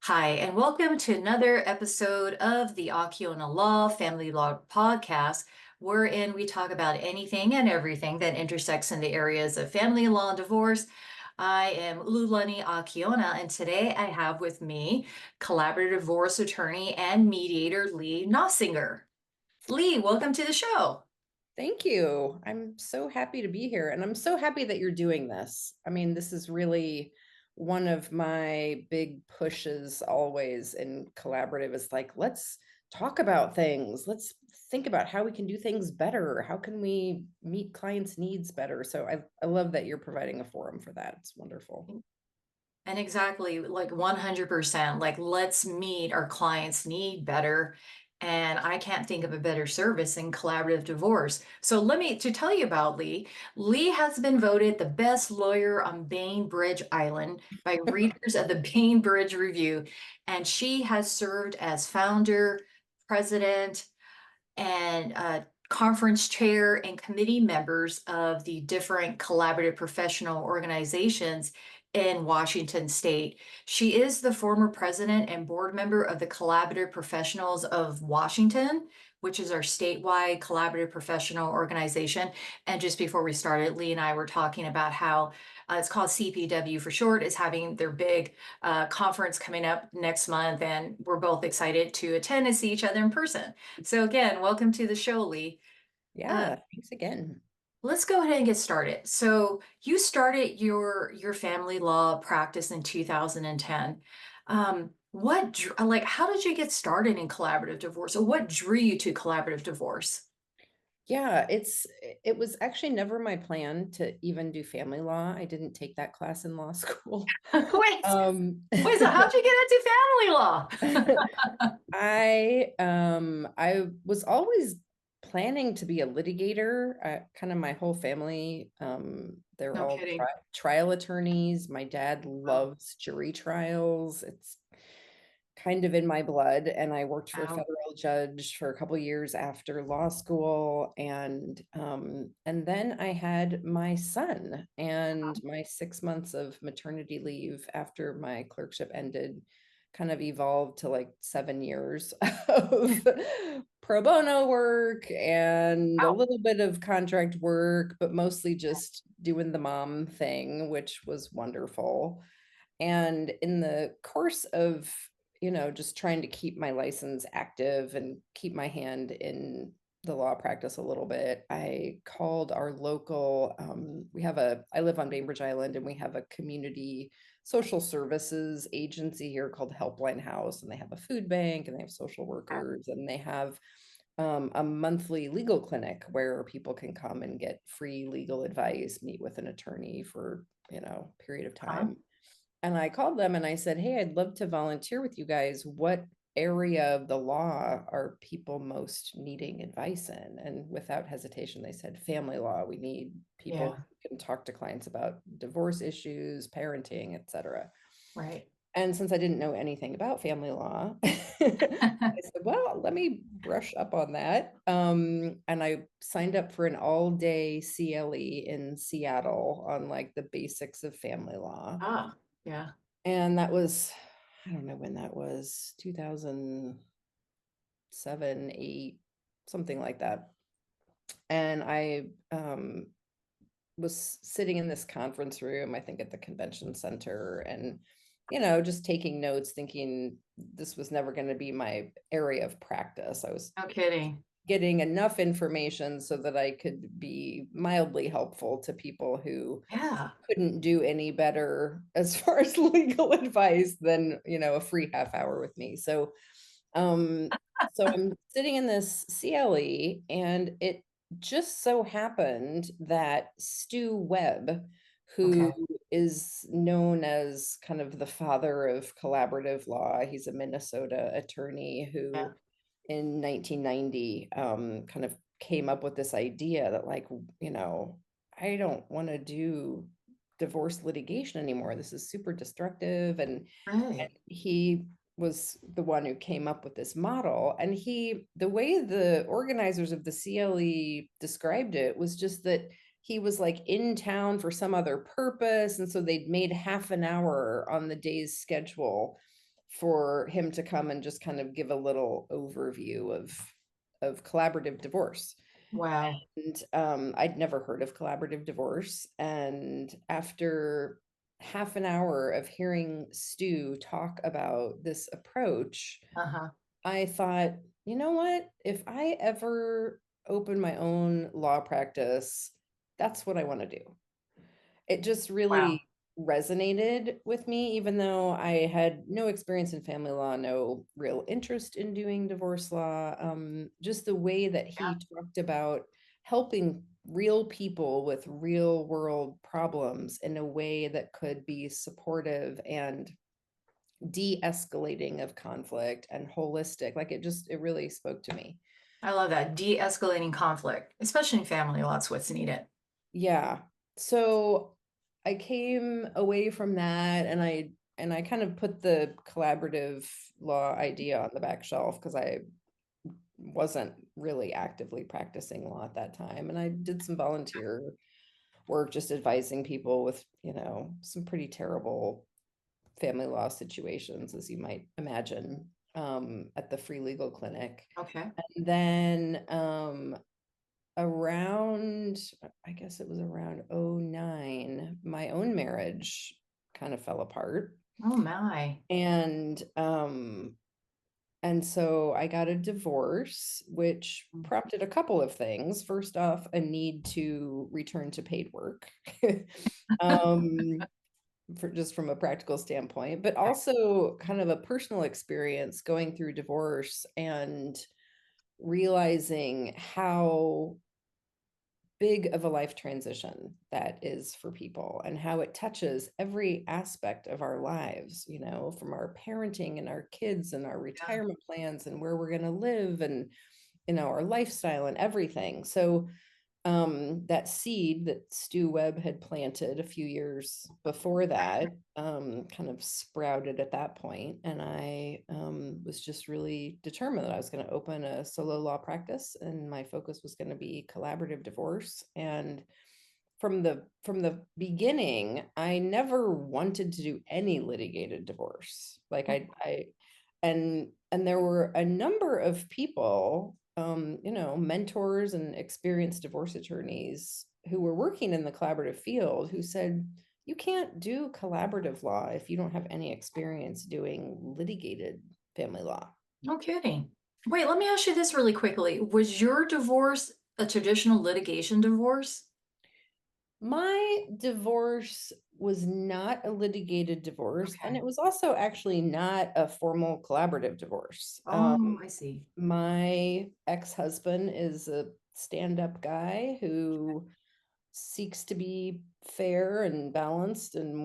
Hi, and welcome to another episode of the Akiona Law Family Law Podcast, wherein we talk about anything and everything that intersects in the areas of family law and divorce. I am Lani Akiona, and today I have with me collaborative divorce attorney and mediator Leigh Noffsinger. Leigh, welcome to the show. Thank you. I'm so happy to be here. And I'm so happy that you're doing this. I mean, this is really one of my big pushes always in collaborative is like, let's talk about things. Let's think about how we can do things better. How can we meet clients' needs better? So I love that you're providing a forum for that. It's wonderful. And exactly, like 100%, like let's meet our clients' need better. And I can't think of a better service than collaborative divorce. So to tell you about Leigh. Leigh has been voted the best lawyer on Bainbridge Island by readers of the Bainbridge Review. And she has served as founder, president, and conference chair and committee members of the different collaborative professional organizations in Washington state. She is the former president and board member of the Collaborative Professionals of Washington, which is our statewide collaborative professional organization. And just before we started, Leigh and I were talking about how it's called CPW for short, is having their big conference coming up next month. And we're both excited to attend and see each other in person. So again, welcome to the show, Leigh. Uh, Yeah, thanks again. let's go ahead and get started. So you started your family law practice in 2010. How did you get started in collaborative divorce, or what drew you to collaborative divorce? Yeah, it was actually never my plan to even do family law. I didn't take that class in law school. Wait, Um, wait, so how'd you get into family law? I was always planning to be a litigator. Kind of my whole family, they're No all kidding. trial attorneys. My dad Wow. loves jury trials. It's kind of in my blood, and I worked for a Wow. federal judge for a couple years after law school, and then I had my son, and my 6 months of maternity leave after my clerkship ended kind of evolved to like 7 years of pro bono work and a Wow. little bit of contract work, but mostly just doing the mom thing, which was wonderful. And in the course of, just trying to keep my license active and keep my hand in the law practice a little bit, I called our local, I live on Bainbridge Island, and we have a community social services agency here called Helpline House, and they have a food bank, and they have social workers, and they have a monthly legal clinic where people can come and get free legal advice, meet with an attorney for, period of Huh? time. And I called them and I said, hey, I'd love to volunteer with you guys. What area of the law are people most needing advice in? And without hesitation, they said, family law. We need people Yeah, who can talk to clients about divorce issues, parenting, etc. right. And since I didn't know anything about family law, I said, well, let me brush up on that. And I signed up for an all-day CLE in Seattle on like the basics of family law. Ah, yeah. And that was, I don't know when that was, 2007, 8, something like that. And I was sitting in this conference room, I think at the convention center, and, just taking notes, thinking this was never going to be my area of practice. I was No kidding. getting enough information so that I could be mildly helpful to people who Yeah. couldn't do any better as far as legal advice than, a free half hour with me. Um, so I'm sitting in this CLE, and it just so happened that Stu Webb, who Okay. is known as kind of the father of collaborative law, he's a Minnesota attorney Yeah. who in 1990 kind of came up with this idea that, like, I don't want to do divorce litigation anymore. This is super destructive. And Right. he was the one who came up with this model. And the way the organizers of the CLE described it was just that he was like in town for some other purpose. And so they'd made half an hour on the day's schedule for him to come and just kind of give a little overview of collaborative divorce. Wow. And I'd never heard of collaborative divorce. And after half an hour of hearing Stu talk about this approach, Uh-huh. I thought, you know what? If I ever open my own law practice, that's what I want to do. It just Wow. really resonated with me, even though I had no experience in family law, no real interest in doing divorce law. Just the way that Yeah. he talked about helping real people with real world problems in a way that could be supportive and de-escalating of conflict and holistic, like it really spoke to me. I love that. De-escalating conflict, especially in family law, that's what's needed. Yeah. So I came away from that, and I kind of put the collaborative law idea on the back shelf because I wasn't really actively practicing law at that time. And I did some volunteer work just advising people with, some pretty terrible family law situations, as you might imagine, at the free legal clinic. Okay. And then around, I guess it was around '09, my own marriage kind of fell apart. Oh my. And so I got a divorce, which prompted a couple of things. First off, a need to return to paid work. um for just from a practical standpoint, but also kind of a personal experience going through divorce and realizing how big of a life transition that is for people and how it touches every aspect of our lives, from our parenting and our kids and our Yeah. retirement plans and where we're going to live and, our lifestyle and everything. So that seed that Stu Webb had planted a few years before that kind of sprouted at that point. And I was just really determined that I was going to open a solo law practice, and my focus was going to be collaborative divorce. And from the beginning, I never wanted to do any litigated divorce. Like and there were a number of people, mentors and experienced divorce attorneys who were working in the collaborative field who said, you can't do collaborative law if you don't have any experience doing litigated family law. No kidding. Wait, let me ask you this really quickly. Was your divorce a traditional litigation divorce? My divorce was not a litigated divorce, and Okay. it was also actually not a formal collaborative divorce. Oh, I see. My ex-husband is a stand-up guy who seeks to be fair and balanced, and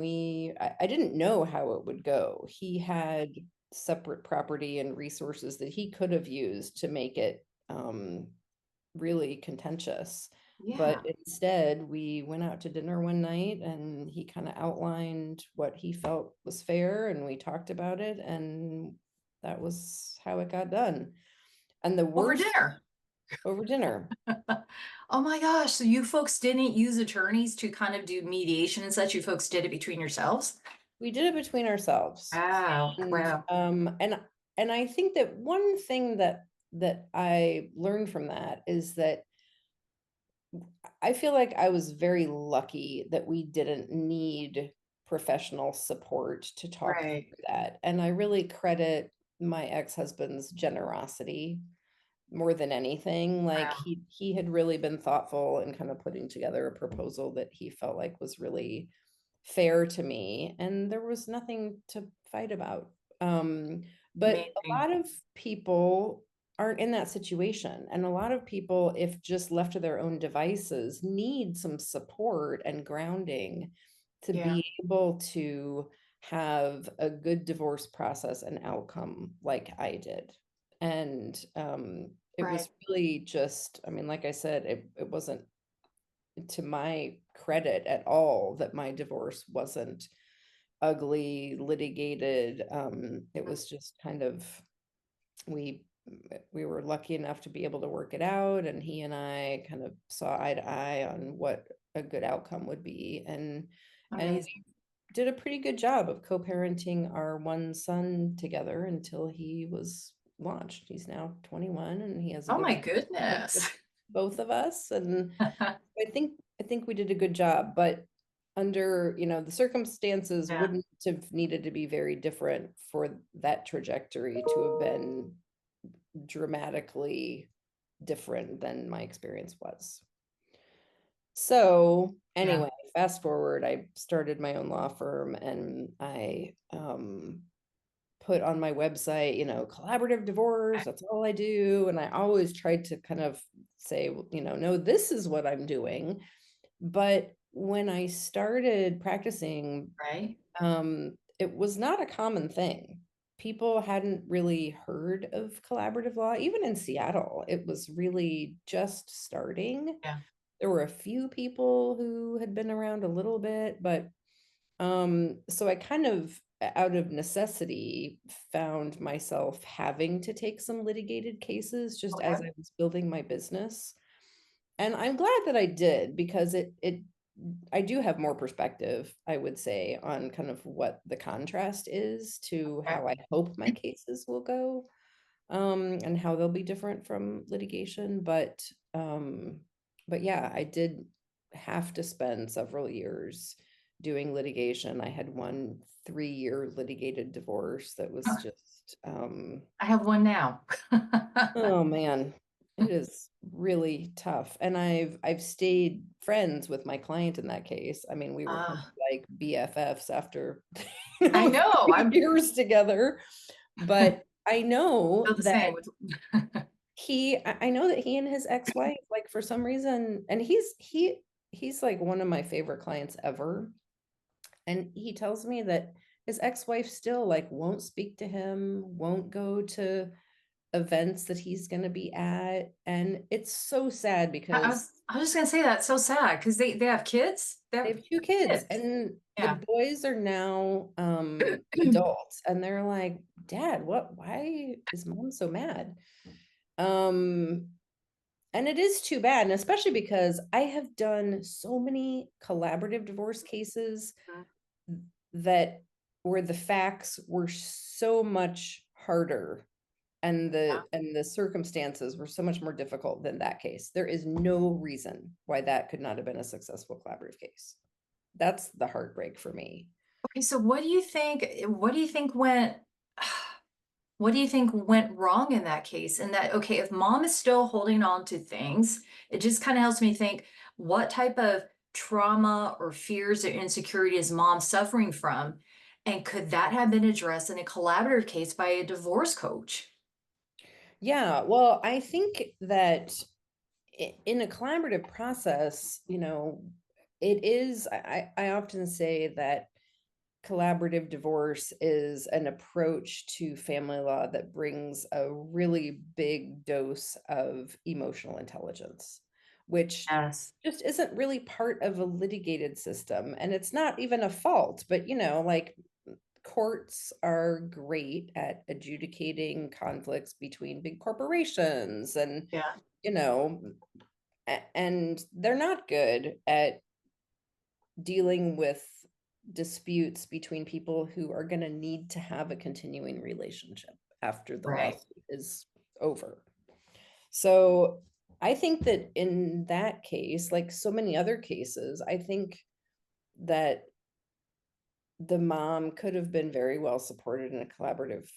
I didn't know how it would go. He had separate property and resources that he could have used to make it really contentious. But Yeah. instead, we went out to dinner one night and he kind of outlined what he felt was fair, and we talked about it, and that was how it got done. And the Over worst, dinner. over dinner. Oh my gosh. So you folks didn't use attorneys to kind of do mediation and such. You folks did it between yourselves? We did it between ourselves. Wow. And Wow. I think that one thing that I learned from that is that I feel like I was very lucky that we didn't need professional support to talk Right. through that. And I really credit my ex-husband's generosity more than anything. Like Wow. he had really been thoughtful in kind of putting together a proposal that he felt like was really fair to me, and there was nothing to fight about. But a Amazing. lot of people aren't in that situation, and a lot of people, if just left to their own devices, need some support and grounding to Yeah. be able to have a good divorce process and outcome like I did. And it Right. was really just, I mean, like I said, it wasn't to my credit at all that my divorce wasn't ugly, litigated. It was just kind of, we we were lucky enough to be able to work it out, and he and I kind of saw eye to eye on what a good outcome would be, and we Amazing. did a pretty good job of co-parenting our one son together until he was launched. He's now 21 and he has a Oh good my relationship goodness. with both of us. And I think we did a good job, but under, the circumstances Yeah. wouldn't have needed to be very different for that trajectory to have been dramatically different than my experience was. So Yeah. anyway, fast forward, I started my own law firm and I put on my website, collaborative divorce, that's all I do. And I always tried to kind of say, well, no, this is what I'm doing. But when I started practicing, Right. it was not a common thing. People hadn't really heard of collaborative law, even in Seattle. It was really just starting. Yeah. There were a few people who had been around a little bit, but so I kind of out of necessity found myself having to take some litigated cases just as Okay. I was building my business. And I'm glad that I did because it I do have more perspective, I would say, on kind of what the contrast is to Okay. how I hope my cases will go, and how they'll be different from litigation. But yeah, I did have to spend several years doing litigation. I had one 3-year litigated divorce that was just, I have one now. oh man, it is really tough. And I've stayed friends with my client in that case. I mean, we were kind of Ah, like BFFs after I know. 3 years together. But I know Feel the that same with I know that he and his ex-wife, like for some reason, and he's like one of my favorite clients ever. And he tells me that his ex-wife still like won't speak to him, won't go to events that he's going to be at. And it's so sad I because was I was just gonna say that's so sad because they have kids. They they have have 2 kids kids. and the Yeah. boys are now adults and they're like, Dad, why is mom so mad? Um and it is too bad, and especially because I have done so many collaborative divorce cases Mhm. that where the facts were so much harder and Yeah. the circumstances were so much more difficult than that case. There is no reason why that could not have been a successful collaborative case. That's the heartbreak for me. Okay, so what do you think went wrong in that case? And that, okay, if mom is still holding on to things, it just kind of helps me think what type of trauma or fears or insecurity is mom suffering from? And could that have been addressed in a collaborative case by a divorce coach? Yeah, well, I think that in a collaborative process, it is, I often say that collaborative divorce is an approach to family law that brings a really big dose of emotional intelligence, which Yes. just isn't really part of a litigated system. And it's not even a fault, but like courts are great at adjudicating conflicts between big corporations and, Yeah. you know, and they're not good at dealing with disputes between people who are going to need to have a continuing relationship after the Right. lawsuit is over. So I think that in that case, like so many other cases, I think that the mom could have been very well supported in a collaborative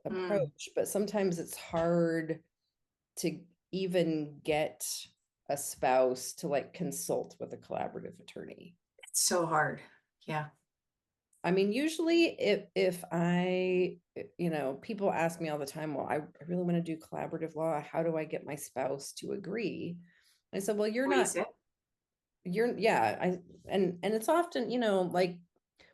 Mm, approach, but sometimes it's hard to even get a spouse to like consult with a collaborative attorney. it's so hard. Yeah. I mean, usually if people ask me all the time, well, I really want to do collaborative law. How do I get my spouse to agree? I said, well, What do you say? yeah, and it's often, like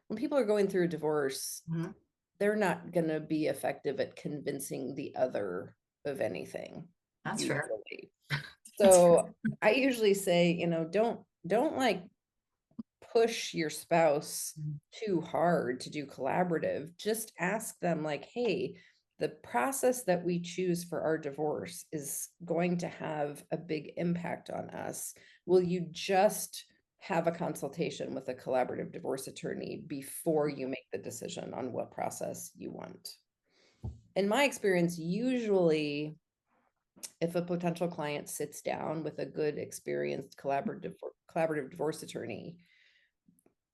when people are going through a divorce, Mhm. they're not going to be effective at convincing the other of anything, That's fair. usually. That's fair. So I usually say, don't like push your spouse Mhm. too hard to do collaborative. Just ask them, like, hey, the process that we choose for our divorce is going to have a big impact on us. Will you just have a consultation with a collaborative divorce attorney before you make the decision on what process you want. In my experience, usually if a potential client sits down with a good, experienced collaborative divorce attorney,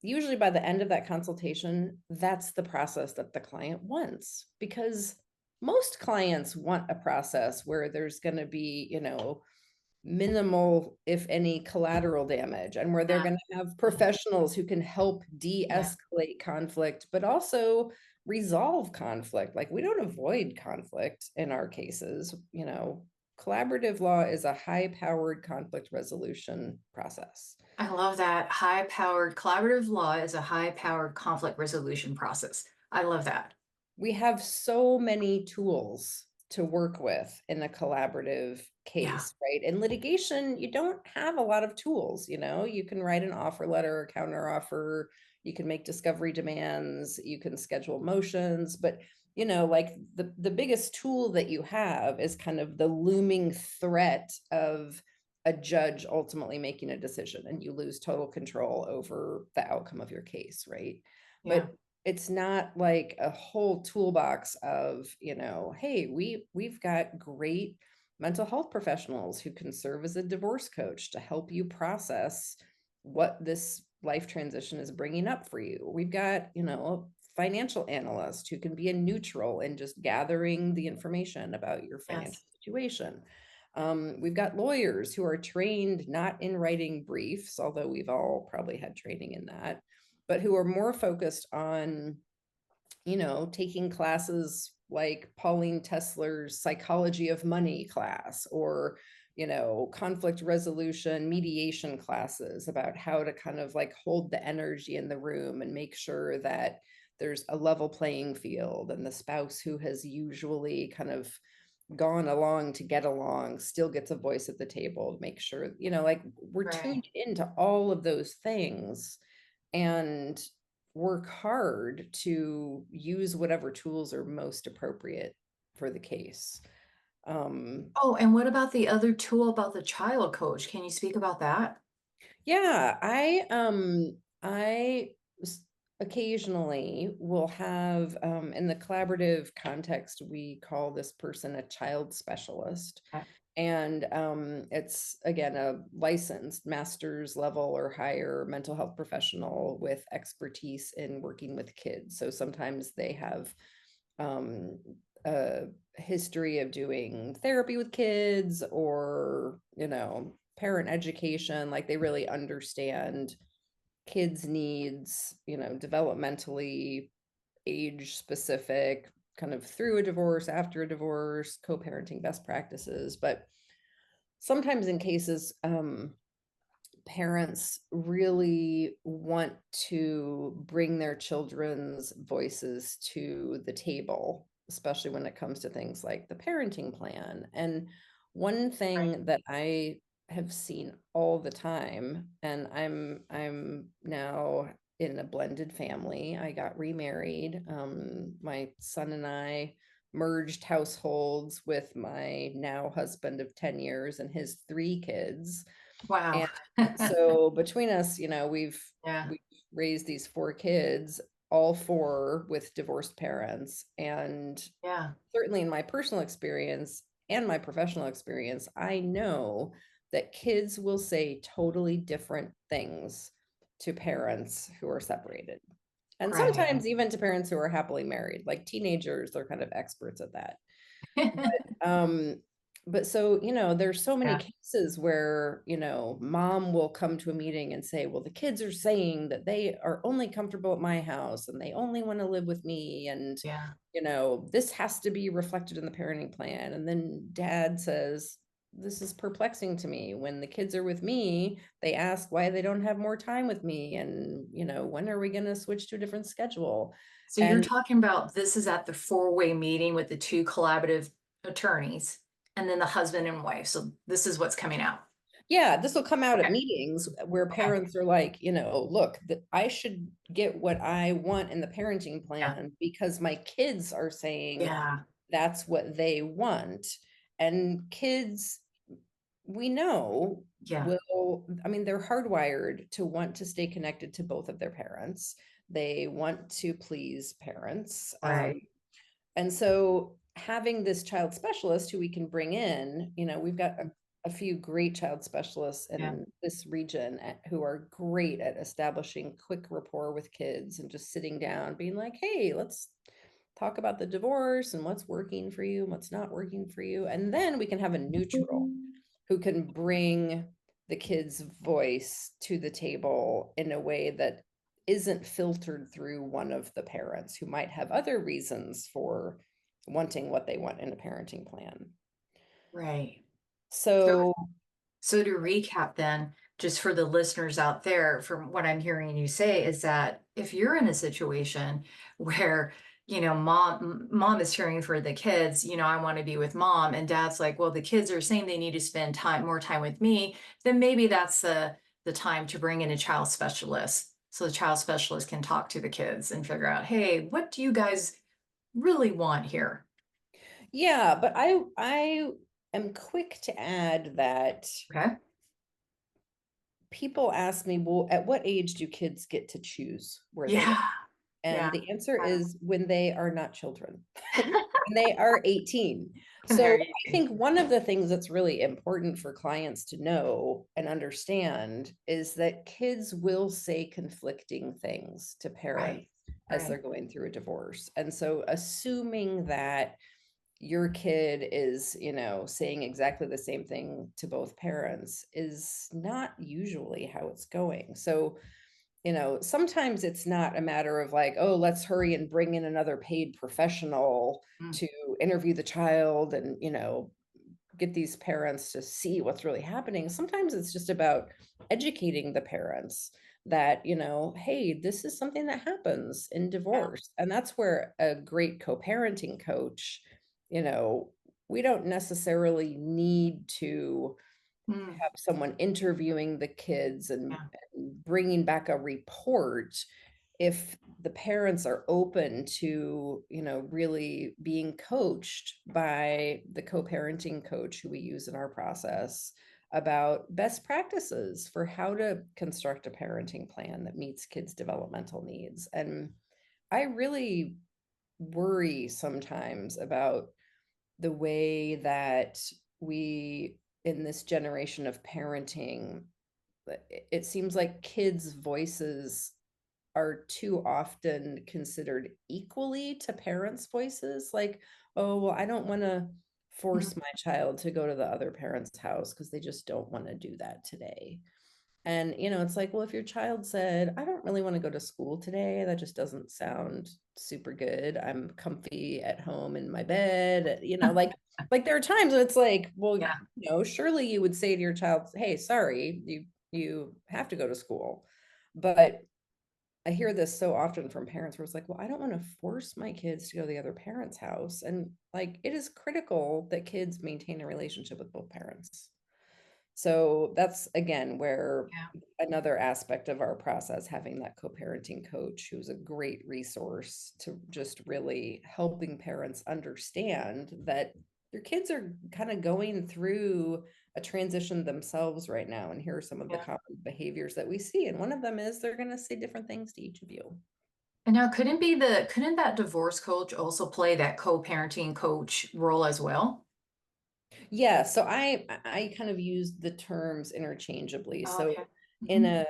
usually by the end of that consultation, that's the process that the client wants, because most clients want a process where there's going to be, minimal, if any, collateral damage, and where they're Yeah. going to have professionals who can help Yeah. de-escalate conflict, but also resolve conflict. Like, we don't avoid conflict in our cases. Collaborative law is a high-powered conflict resolution process. I love that. High powered collaborative law is a high powered conflict resolution process. I love that. We have so many tools to work with in a collaborative Yeah. case, right? In litigation, you don't have a lot of tools. You can write an offer letter, a counter offer, you can make discovery demands, you can schedule motions, but like the biggest tool that you have is kind of the looming threat of a judge ultimately making a decision, and you lose total control over the outcome of your case, right? Yeah. But it's not like a whole toolbox of, hey, we've got great mental health professionals who can serve as a divorce coach to help you process what this life transition is bringing up for you. We've got, a financial analyst who can be a neutral in just gathering the information about your financial Yes. situation. We've got lawyers who are trained not in writing briefs, although we've all probably had training in that, but who are more focused on, taking classes like Pauline Tesler's Psychology of Money class, or, conflict resolution, mediation classes about how to kind of like hold the energy in the room and make sure that there's a level playing field, and the spouse who has usually kind of gone along to get along still gets a voice at the table to make sure, like, we're Right. tuned into all of those things and work hard to use whatever tools are most appropriate for the case. Um, Oh, and what about the other tool about the child coach? Can you speak about that? yeah, I occasionally will have, in the collaborative context, we call this person a child specialist. Okay. And it's, again, a licensed master's level or higher mental health professional with expertise in working with kids. So sometimes they have um, a history of doing therapy with kids, or, parent education. Like, they really understand kids' needs, developmentally, age specific, kind of through a divorce, after a divorce, co-parenting best practices. But sometimes in cases, parents really want to bring their children's voices to the table, especially when it comes to things like the parenting plan. And one Right. thing that I have seen all the time, and I'm now in a blended family. I got remarried. My son and I merged households with my now husband of 10 years and his 3 kids. Wow. And so between us, Yeah. we've raised these 4 kids, all 4 with divorced parents. And Yeah. certainly in my personal experience and my professional experience, I know that kids will say totally different things to parents who are separated. And Right. sometimes even to parents who are happily married, like teenagers, they're kind of experts at that. Um, but so, there's so many Yeah. cases where, mom will come to a meeting and say, well, the kids are saying that they are only comfortable at my house and they only want to live with me. And, Yeah. this has to be reflected in the parenting plan. And then dad says, this is perplexing to me. When the kids are with me, they ask why they don't have more time with me. And, when are we going to switch to a different schedule? So you're And talking about this is at the four-way meeting with the two collaborative attorneys and then the husband and wife. So this is what's coming out. yeah, this will come out at Okay. meetings where Okay. parents are like, look, that I should get what I want in the parenting Yeah. plan because my kids are saying Yeah. that's what they want. And kids, we know Yeah. will, I mean, they're hardwired to want to stay connected to both of their parents. They want to please parents. Right. And so having this child specialist who we can bring in, we've got a few great child specialists Yeah. in this region who are great at establishing quick rapport with kids and just sitting down, being like, hey, let's talk about the divorce and what's working for you and what's not working for you. And then we can have a neutral who can bring the kid's voice to the table in a way that isn't filtered through one of the parents who might have other reasons for wanting what they want in a parenting plan. Right. So So, So to recap then, just for the listeners out there, from what I'm hearing you say is that if you're in a situation where, mom is cheering for the kids, I want to be with mom, and dad's like, well, the kids are saying they need to spend more time with me, then maybe that's the time to bring in a child specialist. So the child specialist can talk to the kids and figure out, hey, what do you guys really want here? yeah, but I am quick to add that Okay. people ask me, well, at what age do kids get to choose where they live? Yeah. And Yeah. the answer is when they are not children, when they are 18. So There you I go. think one of the things that's really important for clients to know and understand is that kids will say conflicting things to parents Right. as they're Right. going through a divorce. And so assuming that your kid is, saying exactly the same thing to both parents is not usually how it's going. So sometimes it's not a matter of like, oh, let's hurry and bring in another paid professional Mm, to interview the child and, get these parents to see what's really happening. Sometimes it's just about educating the parents that, hey, this is something that happens in yeah. divorce. And that's where a great co-parenting coach, you know, we don't necessarily need to Mm, have someone interviewing the kids and yeah. bringing back a report if the parents are open to really being coached by the co-parenting coach who we use in our process about best practices for how to construct a parenting plan that meets kids developmental needs. And I really worry sometimes about the way that we in this generation of parenting, it seems like kids' voices are too often considered equally to parents' voices. Like, oh, well, I don't want to Mm, force my child to go to the other parent's house because they just don't want to do that today. And, it's like, well, if your child said, I don't really want to go to school today, that just doesn't sound super good. I'm comfy at home in my bed, like there are times when it's like, well, yeah. surely you would say to your child, hey, sorry, you have to go to school. But I hear this so often from parents where it's like, well, I don't want to force my kids to go to the other parent's house. And like, it is critical that kids maintain a relationship with both parents. So that's again where Yeah. another aspect of our process, having that co-parenting coach who's a great resource to just really helping parents understand that your kids are kind of going through a transition themselves right now. And here are some of the Yeah. common behaviors that we see. And one of them is they're going to say different things to each of you. And now couldn't that divorce coach also play that co-parenting coach role as well? Yeah, so I kind of use the terms interchangeably. Oh, So okay. in Mhm.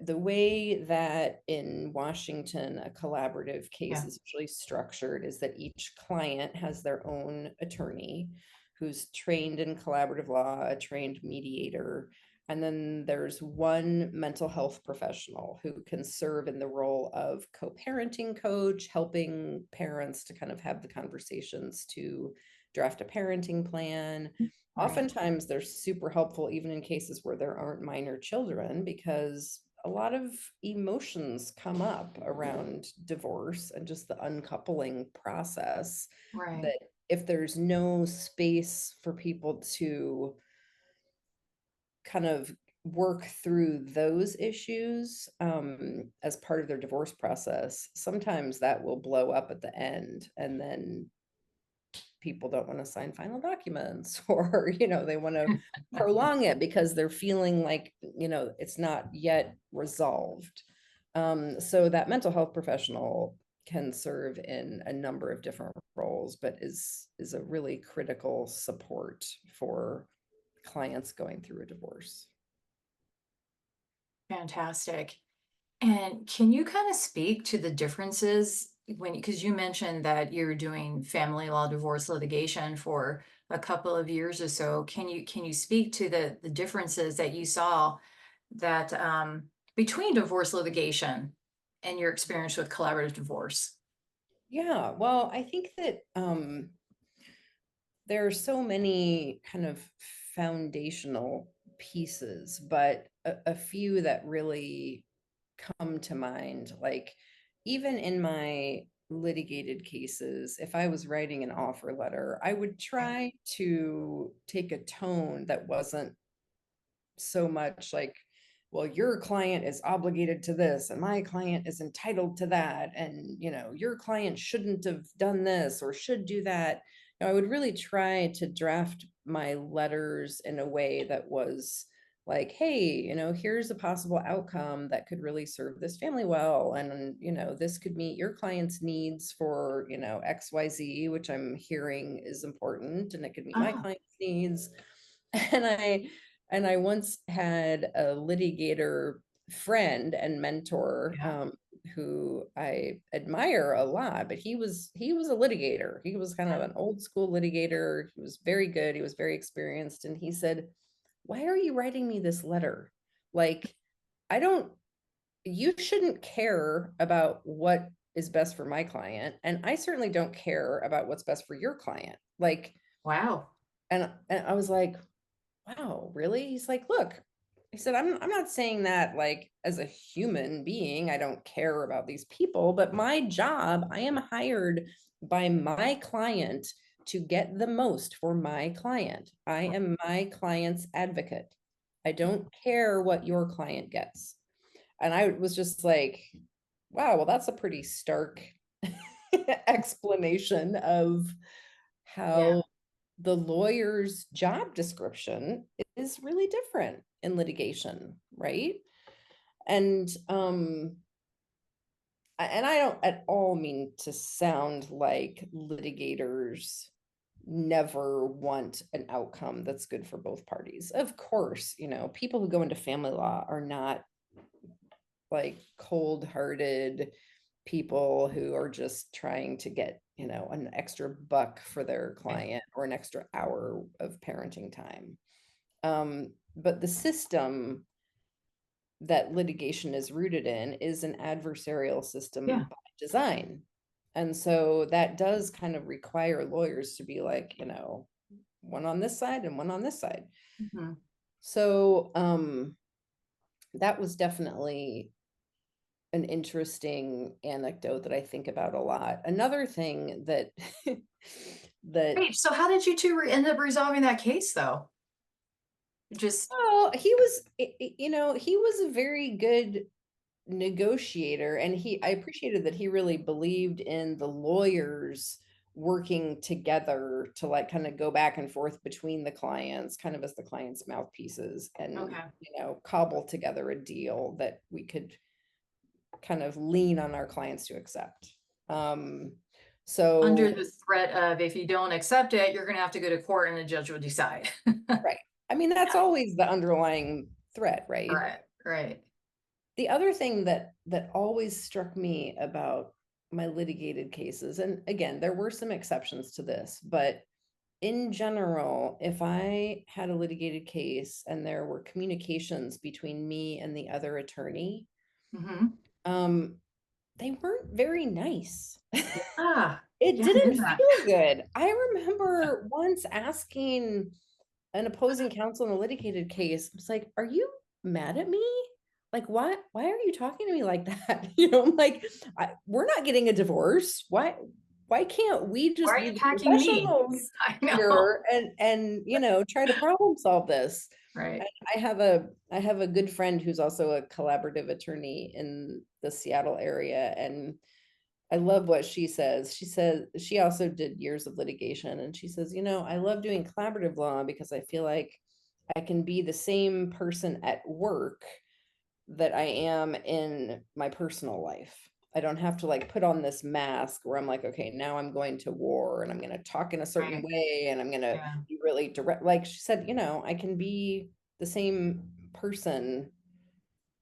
the way that in Washington a collaborative case Yeah. is usually structured is that each client has their own attorney who's trained in collaborative law, a trained mediator, and then there's one mental health professional who can serve in the role of co-parenting coach, helping parents to kind of have the conversations to draft a parenting plan. Right. Oftentimes, they're super helpful, even in cases where there aren't minor children, because a lot of emotions come up around divorce and just the uncoupling process. Right. That if there's no space for people to kind of work through those issues as part of their divorce process, sometimes that will blow up at the end. And then people don't want to sign final documents, or, they want to prolong it because they're feeling like, it's not yet resolved. So that mental health professional can serve in a number of different roles, but is a really critical support for clients going through a divorce. Fantastic. And can you kind of speak to the differences because you mentioned that you're doing family law divorce litigation for a couple of years or so. Can you speak to the differences that you saw that between divorce litigation and your experience with collaborative divorce? Yeah, well, I think that there are so many kind of foundational pieces, but a few that really come to mind. Like, even in my litigated cases, if I was writing an offer letter, I would try to take a tone that wasn't so much like, well, your client is obligated to this and my client is entitled to that, and your client shouldn't have done this or should do that. I would really try to draft my letters in a way that was like, hey, here's a possible outcome that could really serve this family well, and this could meet your client's needs for XYZ, which I'm hearing is important, and it could meet my Oh, client's needs. And I once had a litigator friend and mentor, yeah. who I admire a lot, but he was a litigator. He was kind of an old school litigator. He was very good. He was very experienced. And he said, "Why are you writing me this letter? Like, I don't, you shouldn't care about what is best for my client. And I certainly don't care about what's best for your client." Like, Wow. and I was like, "Wow, really?" He's like, "Look," he said, I'm not saying that like as a human being, I don't care about these people, but my job, I am hired by my client to get the most for my client. I am my client's advocate. I don't care what your client gets." And I was just like, wow, well, that's a pretty stark explanation of Yeah. how the lawyer's job description is really different in litigation, right? And and I don't at all mean to sound like litigators never want an outcome that's good for both parties. Of course, people who go into family law are not like cold-hearted people who are just trying to get, an extra buck for their Right. client or an extra hour of parenting time. But the system that litigation is rooted in is an adversarial system Yeah. by design. And so that does kind of require lawyers to be like, one on this side and one on this side. Mhm. So that was definitely an interesting anecdote that I think about a lot. Another thing that that Wait, so how did you two end up resolving that case though? Just oh, he was he was a very good negotiator, and I appreciated that he really believed in the lawyers working together to like kind of go back and forth between the clients, kind of as the clients' mouthpieces, and okay. cobble together a deal that we could kind of lean on our clients to accept. Um, Under so the threat of if you don't accept it, you're gonna have to go to court and the judge will decide. right. I mean, that's Yeah. always the underlying threat, right? Right, right. The other thing that always struck me about my litigated cases, and again, there were some exceptions to this, but in general, if I had a litigated case and there were communications between me and the other attorney, Mhm. um, they weren't very nice. Ah, It yeah, I didn't knew that. feel good. I remember once asking an opposing counsel in a litigated case, I was like, "Are you mad at me? Like, why are you talking to me like that?" I'm like, we're not getting a divorce. Why can't we Why just are be you the attacking me? professionals I know. here and try to problem solve this? And Right. I have a good friend who's also a collaborative attorney in the Seattle area, and I love what she says. She says she also did years of litigation, and she says, I love doing collaborative law because I feel like I can be the same person at work that I am in my personal life. I don't have to like put on this mask where I'm like, okay, now I'm going to war and I'm going to talk in a certain Right. way and I'm going to Yeah. be really direct. Like she said, I can be the same person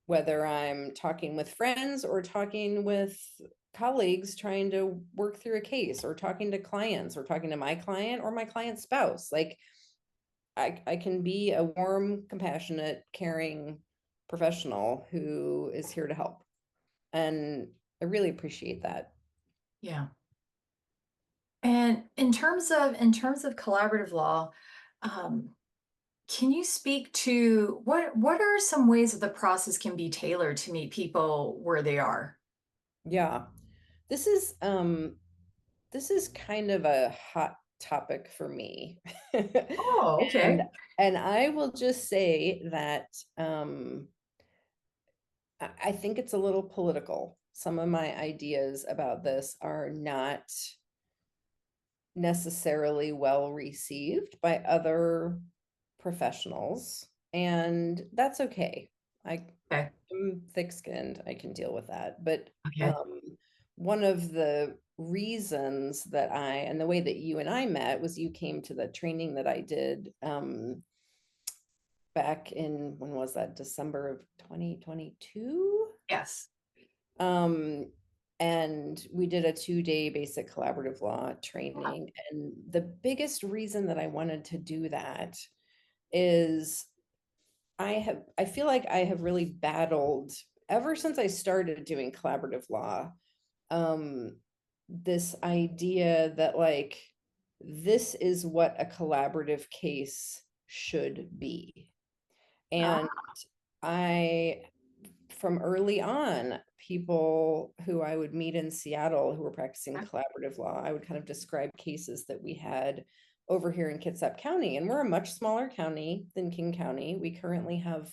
whether I'm talking with friends or talking with colleagues trying to work through a case or talking to clients or talking to my client or my client's spouse. Like I can be a warm, compassionate, caring professional who is here to help. And I really appreciate that. Yeah. And in terms of collaborative law, um, can you speak to what are some ways that the process can be tailored to meet people where they are? Yeah. This is this is kind of a hot topic for me. Oh, and okay. and I will just say that I think it's a little political. Some of my ideas about this are not necessarily well received by other professionals, and that's okay. I Okay. am thick-skinned. I can deal with that. But Okay. um, one of the reasons that and the way that you and I met was you came to the training that I did back in, when was that? December of 2022? Yes. Um, and we did a 2-day basic collaborative law Yeah. training. And the biggest reason that I wanted to do that is I feel like I have really battled ever since I started doing collaborative law, um, this idea that like this is what a collaborative case should be. And Ah, I from early on, people who I would meet in Seattle who were practicing okay. collaborative law, I would kind of describe cases that we had over here in Kitsap County. And we're a much smaller county than King County. We currently have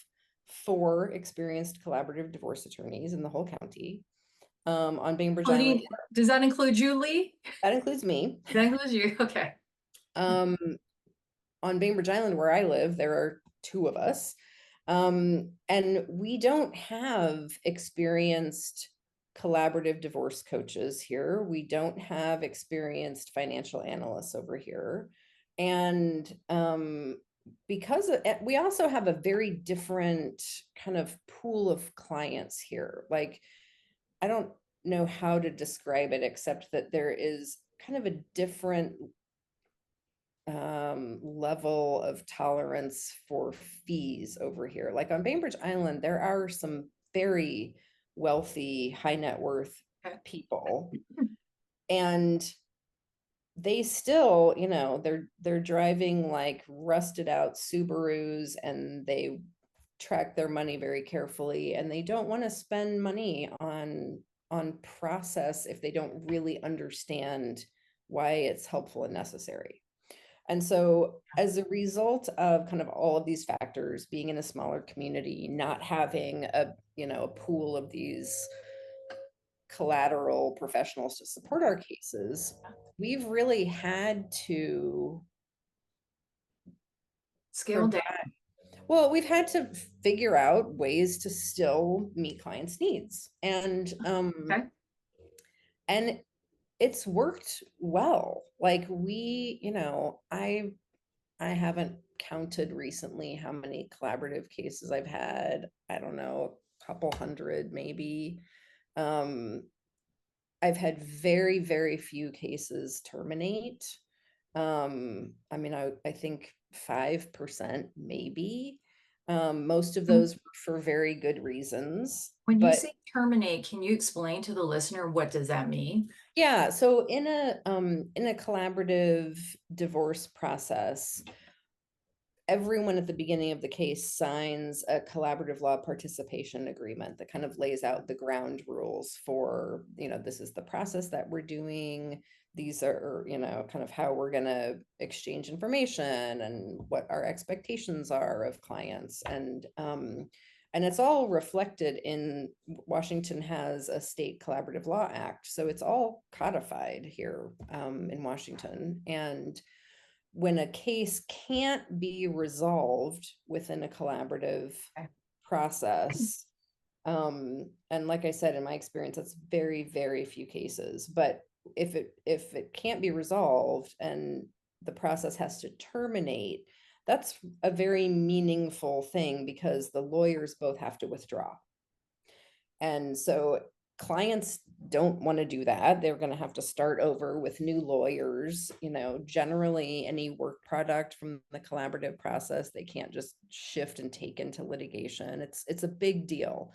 4 experienced collaborative divorce attorneys in the whole county. On Bainbridge Island, Including, does that include you, Lee? that includes me. That includes you. Okay. Um, on Bainbridge Island, where I live, there are 2 of us. And we don't have experienced collaborative divorce coaches here. We don't have experienced financial analysts over here. And because we also have a very different kind of pool of clients here. Like, I don't know how to describe it except that there is kind of a different level of tolerance for fees over here. Like on Bainbridge Island, there are some very wealthy, high net worth Okay. people, and they still, they're driving like rusted out Subarus, and they track their money very carefully, and they don't want to spend money on process if they don't really understand why it's helpful and necessary. And so, as a result of kind of all of these factors, being in a smaller community, not having a pool of these collateral professionals to support our cases, we've really had to Scale down. provide, well, we've had to figure out ways to still meet clients' needs. Okay. And it's worked well. Like I haven't counted recently how many collaborative cases I've had. I don't know, a couple hundred maybe. Um, I've had very, very few cases terminate. I mean, I think 5% maybe. Most of When those were for very good reasons. when you But say terminate, can you explain to the listener what does that mean? yeah, so in a collaborative divorce process, everyone at the beginning of the case signs a collaborative law participation agreement that kind of lays out the ground rules for, this is the process that we're doing. These are, kind of how we're going to exchange information and what our expectations are of clients. And it's all reflected in Washington has a state collaborative law act. So it's all codified here in Washington. And when a case can't be resolved within a collaborative Okay. process, and like I said, in my experience, that's very, very few cases. But if it can't be resolved and the process has to terminate, that's a very meaningful thing because the lawyers both have to withdraw. And so clients don't want to do that. They're going to have to start over with new lawyers. Generally, any work product from the collaborative process, they can't just shift and take into litigation. It's a big deal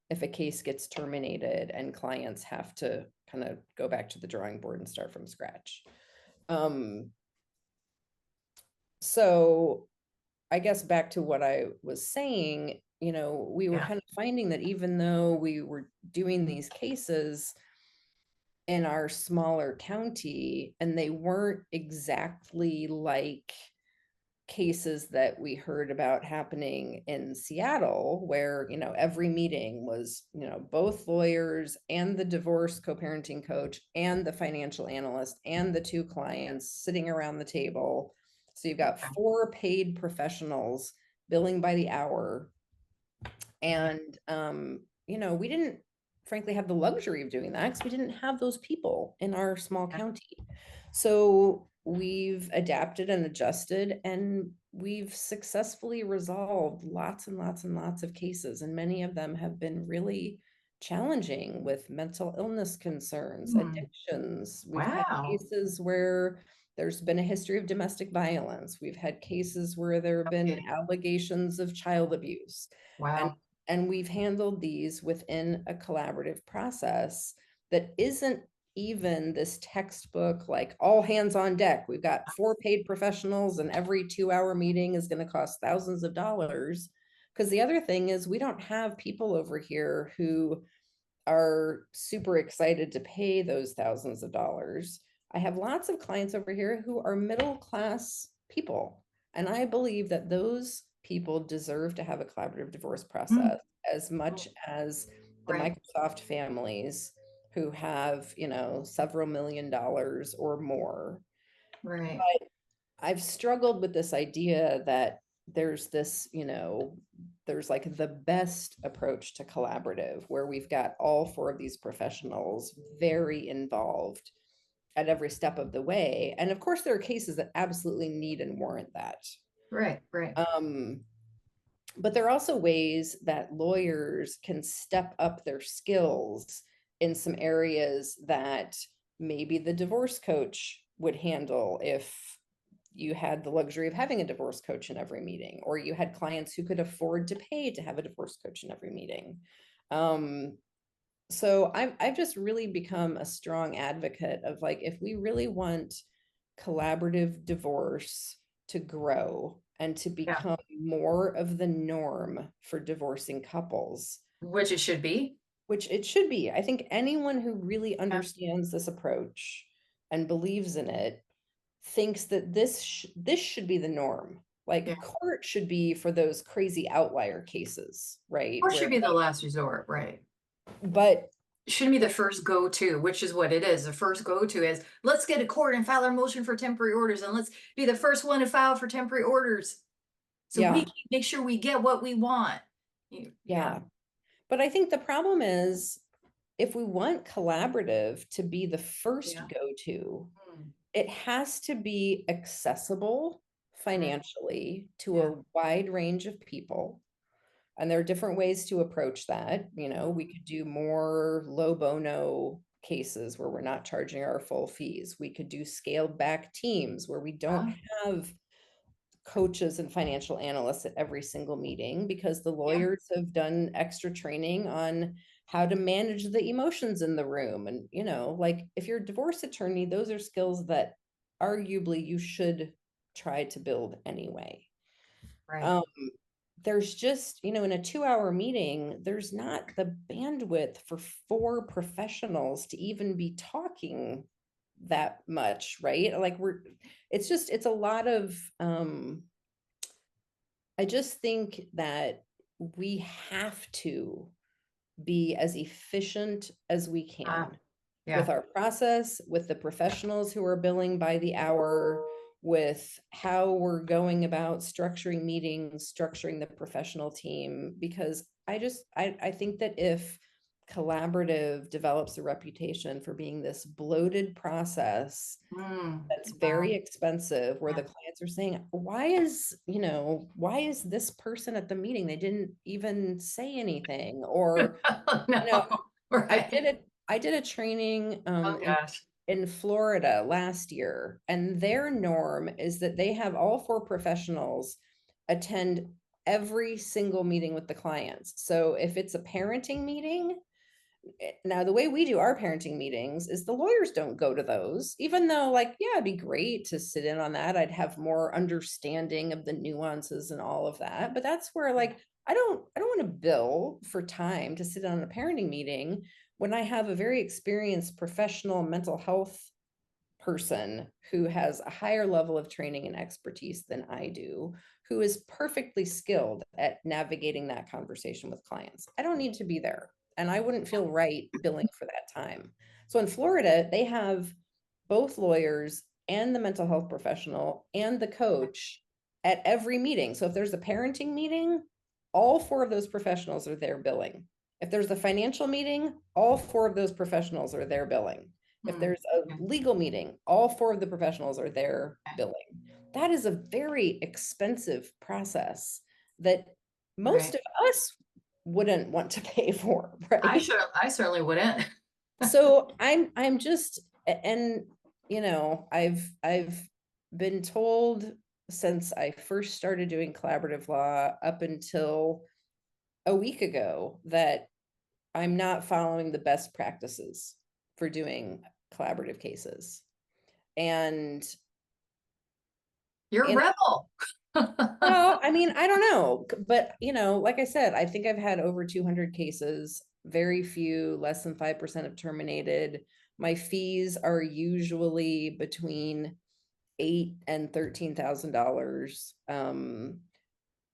if a case gets terminated and clients have to kind of go back to the drawing board and start from scratch. So I guess back to what I was saying, we were Yeah. kind of finding that even though we were doing these cases in our smaller county, and they weren't exactly like cases that we heard about happening in Seattle, where, every meeting was, both lawyers and the divorce co-parenting coach and the financial analyst and the two clients sitting around the table. So you've got 4 paid professionals billing by the hour. And, we didn't frankly have the luxury of doing that because we didn't have those people in our small county. So we've adapted and adjusted, and we've successfully resolved lots and lots and lots of cases. And many of them have been really challenging with mental illness concerns, Hmm. addictions. We've had Wow. cases where there's been a history of domestic violence. We've had cases where there have been Okay. allegations of child abuse. And Wow. and we've handled these within a collaborative process that isn't even this textbook, like all hands on deck. We've got 4 paid professionals and every 2-hour meeting is going to cost thousands of dollars. Because the other thing is, we don't have people over here who are super excited to pay those thousands of dollars. I have lots of clients over here who are middle class people. And I believe that those people deserve to have a collaborative divorce Hmm. process as much as the Right. Microsoft families who have, several $1 million or more. Right. I've struggled with this idea that there's this, there's like the best approach to collaborative where we've got all 4 of these professionals very involved at every step of the way. And of course, there are cases that absolutely need and warrant that. Right. Right. Um, but there are also ways that lawyers can step up their skills in some areas that maybe the divorce coach would handle if you had the luxury of having a divorce coach in every meeting, or you had clients who could afford to pay to have a divorce coach in every meeting. So I've just really become a strong advocate of, like, if we really want collaborative divorce to grow and to Yeah. become more of the norm for divorcing couples, Which it should be. which it should be. I think anyone who really Yeah. understands this approach and believes in it thinks that this should be the norm. Yeah. Like, court should be for those crazy outlier cases, right? Or Where, should be the last resort. Right. but Shouldn't be the first go-to, which is what it is. The first go-to is let's get a court and file our motion for temporary orders, and let's be the first one to file for temporary orders. So we yeah, can make sure we get what we want. Yeah. yeah. But I think the problem is, if we want collaborative to be the first Yeah. go-to, Mm. it has to be accessible Right. financially to Yeah. a wide range of people. And there are different ways to approach that. Mhm. We could do more low bono cases where we're not charging our full fees. We could do scaled back teams where we don't Yeah. have coaches and financial analysts at every single meeting, because the Yeah. lawyers have done extra training on how to manage the emotions in the room. And, like, if you're a divorce attorney, those are skills that arguably you should try to build anyway. Right. Um, there's just, in a 2-hour meeting, there's not the bandwidth for 4 professionals to even be talking that much, right? Like, it's a lot of, I just think that we have to be as efficient as we Ah, can with yeah. our process, with the professionals who are billing by the hour, with how we're going about structuring meetings, structuring the professional team, because I think that if collaborative develops a reputation for being this bloated process that's very Wow. expensive, where the Yeah. clients are saying, why is this person at the meeting? They didn't even say anything. Or, you know, No. I Right. did it. I did a training Oh gosh. in Florida last year, and their norm is that they have all four professionals attend every single meeting with the clients. So if it's a parenting meeting, now the way we do our parenting meetings is the lawyers don't go to those, even though, like, yeah, it'd be great to sit in on that. I'd have more understanding of the nuances and all of that. But that's where, like, I don't want to bill for time to sit on a parenting meeting when I have a very experienced professional mental health person who has a higher level of training and expertise than I do, who is perfectly skilled at navigating that conversation with clients. I don't need to be there, and I wouldn't feel right billing for that time. So in Florida, they have both lawyers and the mental health professional and the coach at every meeting. So if there's a parenting meeting, all four of those professionals are there billing. If there's a financial meeting, all four of those professionals are there billing. If Mm, there's a okay. legal meeting, all four of the professionals are there Okay. billing. That is a very expensive process that most Right. of us wouldn't want to pay for, I right? should, I certainly wouldn't. So I'm just, and I've been told since I first started doing collaborative law up until a week ago that I'm not following the best practices for doing collaborative cases. And You're a in rebel. well, I mean, I don't know, but like I said, I think I've had over 200 cases, very few, less than 5% have terminated. My fees are usually between $8,000 and $13,000,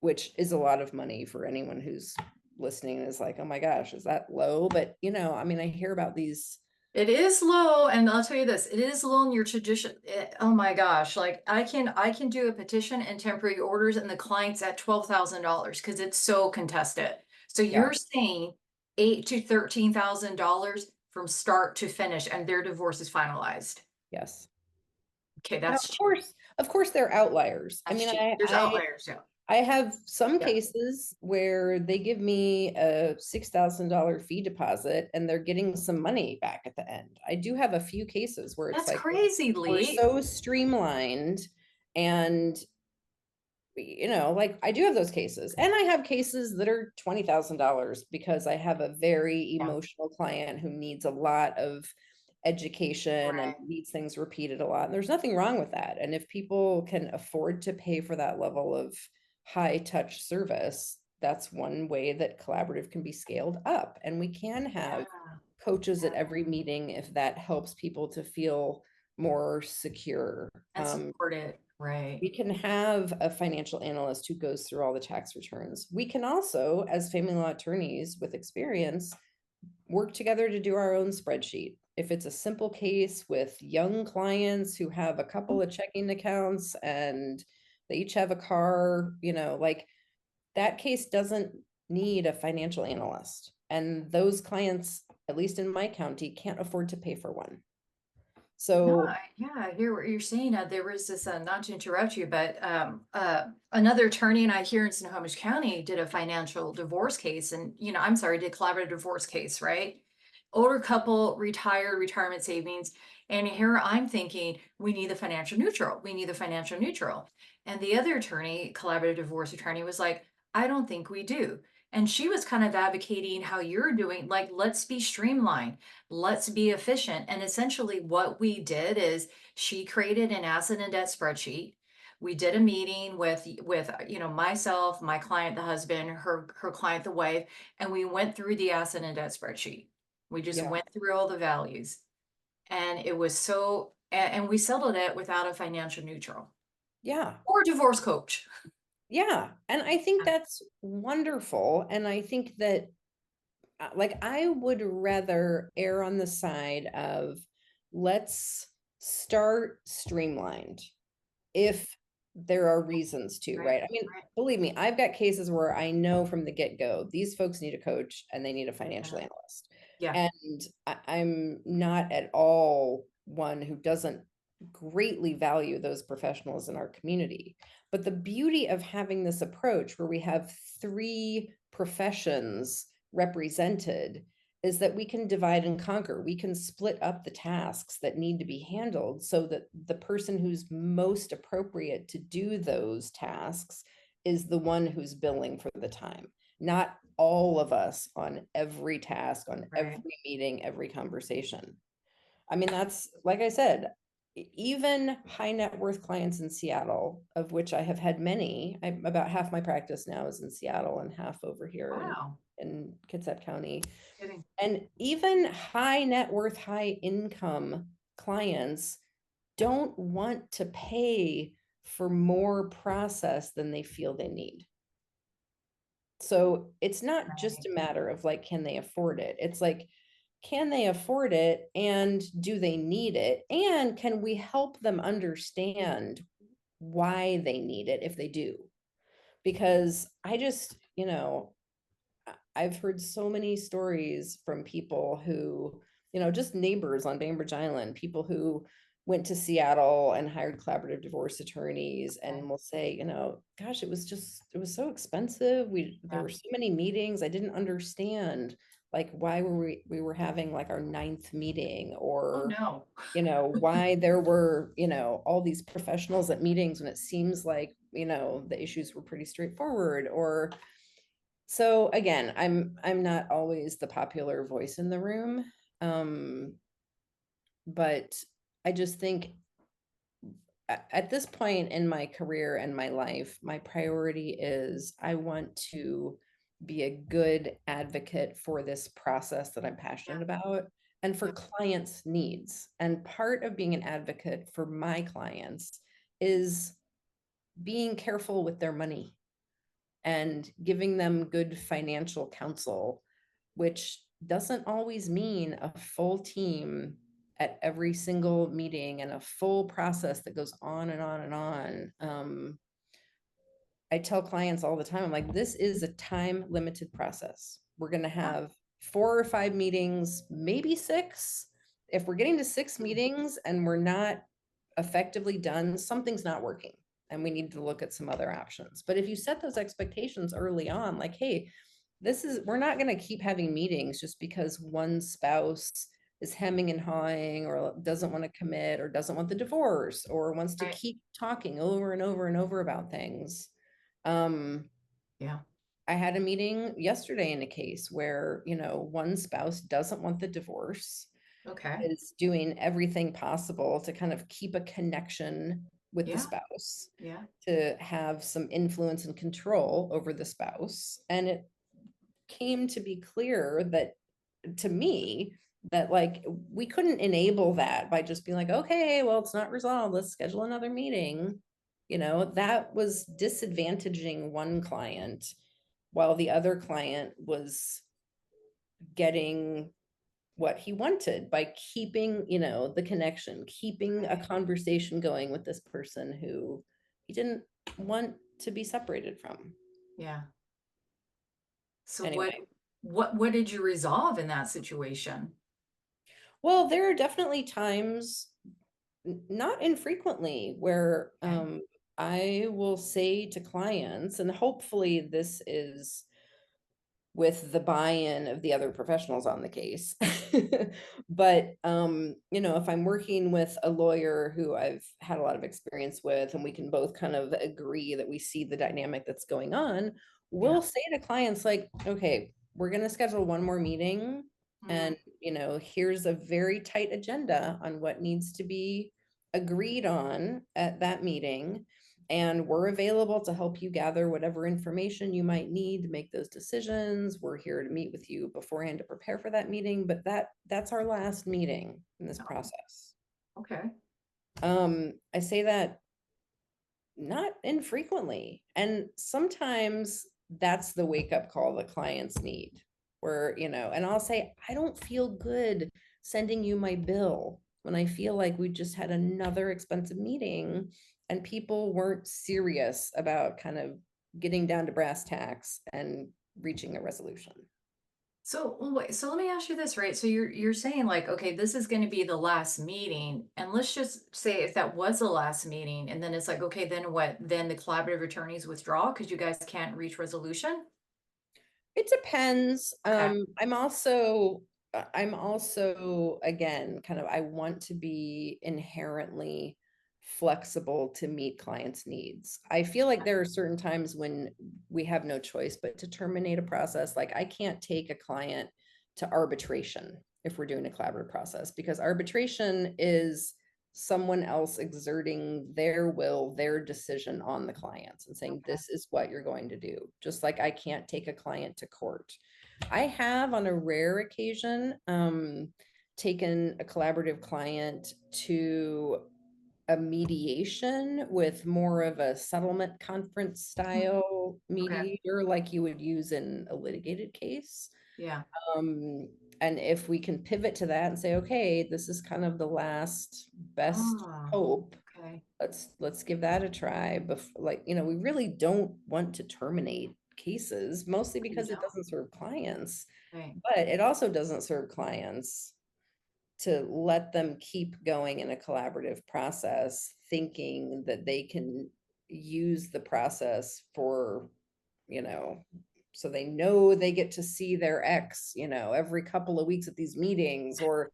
which is a lot of money for anyone who's listening and is like, oh my gosh, is that low? But I mean, I hear about these. It is low, and I'll tell you this, it is low in your tradition. Oh my gosh, like I can do a petition and temporary orders and the client's at $12,000 because it's so contested. So Yeah, you're saying $8,000 to $13,000 from start to finish and their divorce is finalized. yes. Okay, Now, that's cheap. of course, there are outliers. I That's mean, cheap. There's outliers, yeah. I have some Yeah. cases where they give me a $6,000 fee deposit and they're getting some money back at the end. I do have a few cases where it's That's like crazy, we're Leigh. so streamlined, and like, I do have those cases. And I have cases that are $20,000 because I have a very Yeah. emotional client who needs a lot of education and Right. needs things repeated a lot. And there's nothing wrong with that. And if people can afford to pay for that level of high touch service, that's one way that collaborative can be scaled up. And we can have Yeah. coaches at every meeting if that helps people to feel more secure. And support it. Right. We can have a financial analyst who goes through all the tax returns. We can also, as family law attorneys with experience, work together to do our own spreadsheet. If it's a simple case with young clients who have a couple of checking accounts and they each have a car, like, that case doesn't need a financial analyst. And those clients, at least in my county, can't afford to pay for one. No, So, yeah, I hear what you're saying. There was this, not to interrupt you, but another attorney and I here in Snohomish County did a financial divorce case, and I'm sorry, did collaborative divorce case, right? Older couple, retired, retirement savings, and here I'm thinking we need the financial neutral. We need the financial neutral, and the other attorney, collaborative divorce attorney, was like, I don't think we do. And she was kind of advocating how you're doing, like, let's be streamlined, let's be efficient. And essentially what we did is she created an asset and debt spreadsheet. We did a meeting with myself, my client, the husband, her client, the wife, and we went through the asset and debt spreadsheet. We just yeah, went through all the values. And it was and we settled it without a financial neutral yeah. or divorce coach. Yeah. And I think that's wonderful. And I think that like I would rather err on the side of let's start streamlined if there are reasons to, Right, right? I mean, right. believe me, I've got cases where I know from the get-go, these folks need a coach and they need a Yeah. financial analyst. Yeah. And I'm not at all one who doesn't greatly value those professionals in our community. But the beauty of having this approach where we have three professions represented is that we can divide and conquer. We can split up the tasks that need to be handled so that the person who's most appropriate to do those tasks is the one who's billing for the time, not all of us on every task, on Right. every meeting, every conversation. I mean, that's like I said, even high net worth clients in Seattle, of which I have had many. About half my practice now is in Seattle and half over here Wow. in Kitsap County. Kidding. And even high net worth, high income clients don't want to pay for more process than they feel they need. So it's not just Right. a matter of like, can they afford it? It's like, can they afford it and do they need it? And can we help them understand why they need it if they do? Because I just, I've heard so many stories from people who, just neighbors on Bainbridge Island, people who went to Seattle and hired collaborative divorce attorneys Okay. and will say, gosh, it was so expensive. There Yeah. were so many meetings. I didn't understand like why we were having like our ninth meeting Oh, or, no. why there were, all these professionals at meetings when it seems like, the issues were pretty straightforward or so again, I'm not always the popular voice in the room. Um, but I just think at this point in my career and my life, my priority is I want to be a good advocate for this process that I'm Yeah. passionate about and for Yeah. clients' needs. And part of being an advocate for my clients is being careful with their money and giving them good financial counsel, which doesn't always mean a full team at every single meeting and a full process that goes on and on and on. I tell clients all the time, I'm like, this is a time limited process. We're going to Yeah. have 4 or 5 meetings, maybe 6. If we're getting to 6 meetings and we're not effectively done, something's not working and we need to look at some other options. But if you set those expectations early on, like, hey, we're not going to keep having meetings just because one spouse is hemming and hawing or doesn't want to commit or doesn't want the divorce or wants to Right. keep talking over and over and over about things. Um, Yeah. I had a meeting yesterday in a case where, one spouse doesn't want the divorce, Okay. is doing everything possible to kind of keep a connection with the Yeah. spouse, Yeah. to have some influence and control over the spouse. And it came to be clear that to me, that like we couldn't enable that by just being like, okay, well, it's not resolved. Let's schedule another meeting. That was disadvantaging one client while the other client was getting what he wanted by keeping, the connection, keeping a Right. conversation going with this person who he didn't want to be separated from. Yeah. So what Anyway, what did you resolve in that situation? well, there are definitely times, not infrequently, where Okay. I will say to clients, and hopefully this is with the buy-in of the other professionals on the case. But if I'm working with a lawyer who I've had a lot of experience with and we can both kind of agree that we see the dynamic that's going on, Yeah. we'll say to clients like, okay, we're going to schedule one more meeting Mhm. and here's a very tight agenda on what needs to be agreed on at that meeting, and we're available to help you gather whatever information you might need to make those decisions. We're here to meet with you beforehand to prepare for that meeting, but that's our last meeting in this Oh, process. okay. I say that not infrequently. And sometimes that's the wake up call that clients need, where, and I'll say, I don't feel good sending you my bill when I feel like we just had another expensive meeting and people weren't serious about kind of getting down to brass tacks and reaching a resolution. So wait, so let me ask you this, right? So you're saying like, okay, this is going to be the last meeting, and let's just say if that was the last meeting, and then it's like, okay, then what? Then the collaborative attorneys withdraw because you guys can't reach resolution? It depends. Okay. I'm also, again, kind of, I want to be inherently flexible to meet clients' needs. I feel like there are certain times when we have no choice but to terminate a process. Like I can't take a client to arbitration if we're doing a collaborative process, because arbitration is someone else exerting their will, their decision on the clients and saying, Okay. this is what you're going to do. Just like I can't take a client to court. I have, on a rare occasion, taken a collaborative client to a mediation with more of a settlement conference Mhm. style Okay. mediator, like you would use in a litigated case. Yeah. um, and if we can pivot to that and say, okay, this is kind of the last best Oh, hope, okay. let's give that a try. Like, we really don't want to terminate cases, mostly You because it don't. doesn't serve clients, Right. but it also doesn't serve clients to let them keep going in a collaborative process, thinking that they can use the process for, you know, so they know they get to see their ex, every couple of weeks at these meetings, or,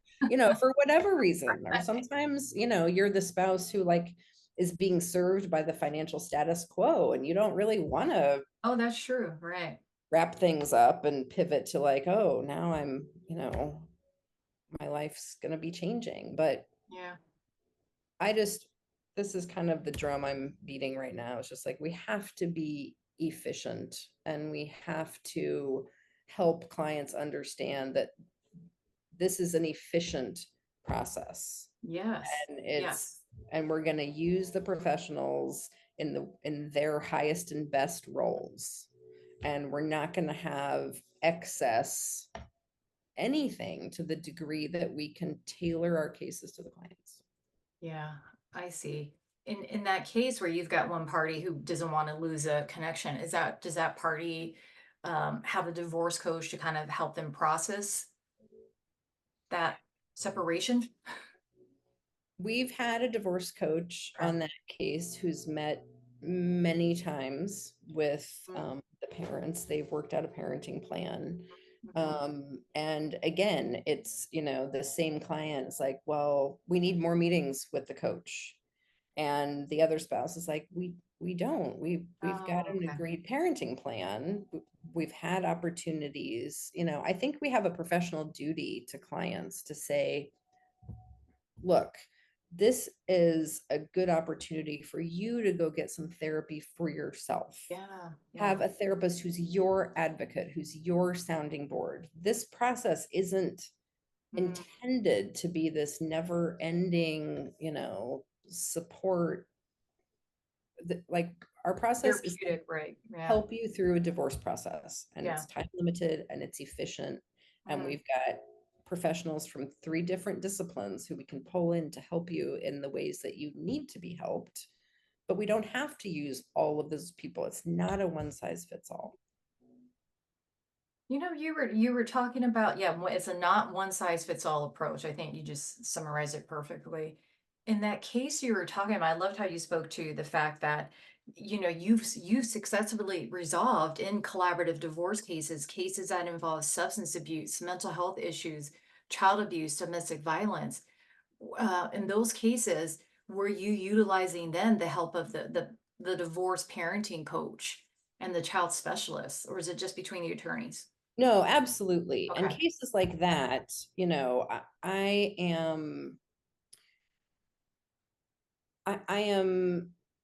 for whatever reason. Or sometimes, you're the spouse who like is being served by the financial status quo and you don't really want to Oh, that's true. Right. wrap things up and pivot to like, oh, now I'm, my life's going to be changing. But Yeah. I just, this is kind of the drum I'm beating right now. It's just like we have to be efficient and we have to help clients understand that this is an efficient process. Yes. And it's, Yes. and we're going to use the professionals in their highest and best roles. And we're not going to have excess anything to the degree that we can tailor our cases to the clients. Yeah, I see. In that case where you've got one party who doesn't want to lose a connection, does that party have a divorce coach to kind of help them process that separation? We've had a divorce coach Okay. on that case who's met many times with Mm-hmm. the parents. They've worked out a parenting plan. Mm-hmm. And again, it's, the same client. It's like, well, we need more meetings with the coach. And the other spouse is like, we don't. We've got Oh, an okay. agreed parenting plan. We've had opportunities. I think we have a professional duty to clients to say, look, this is a good opportunity for you to go get some therapy for yourself. Yeah, yeah. Have a therapist who's your advocate, who's your sounding board. This process isn't Mm, intended to be this never ending, support. Like our process is to therapeutic, right? Yeah, help you through a divorce process, and yeah. it's time limited and it's efficient. And Mm. we've got professionals from 3 different disciplines who we can pull in to help you in the ways that you need to be helped. But we don't have to use all of those people. It's not a one size fits all. You know, you were talking about, yeah, it's a not one size fits all approach. I think you just summarized it perfectly. In that case you were talking about, I loved how you spoke to the fact that, you've successfully resolved in collaborative divorce cases that involve substance abuse, mental health issues, child abuse, domestic violence. In those cases, were you utilizing then the help of the divorce parenting coach and the child specialist, or is it just between the attorneys? No, absolutely. And Okay. cases like that, I am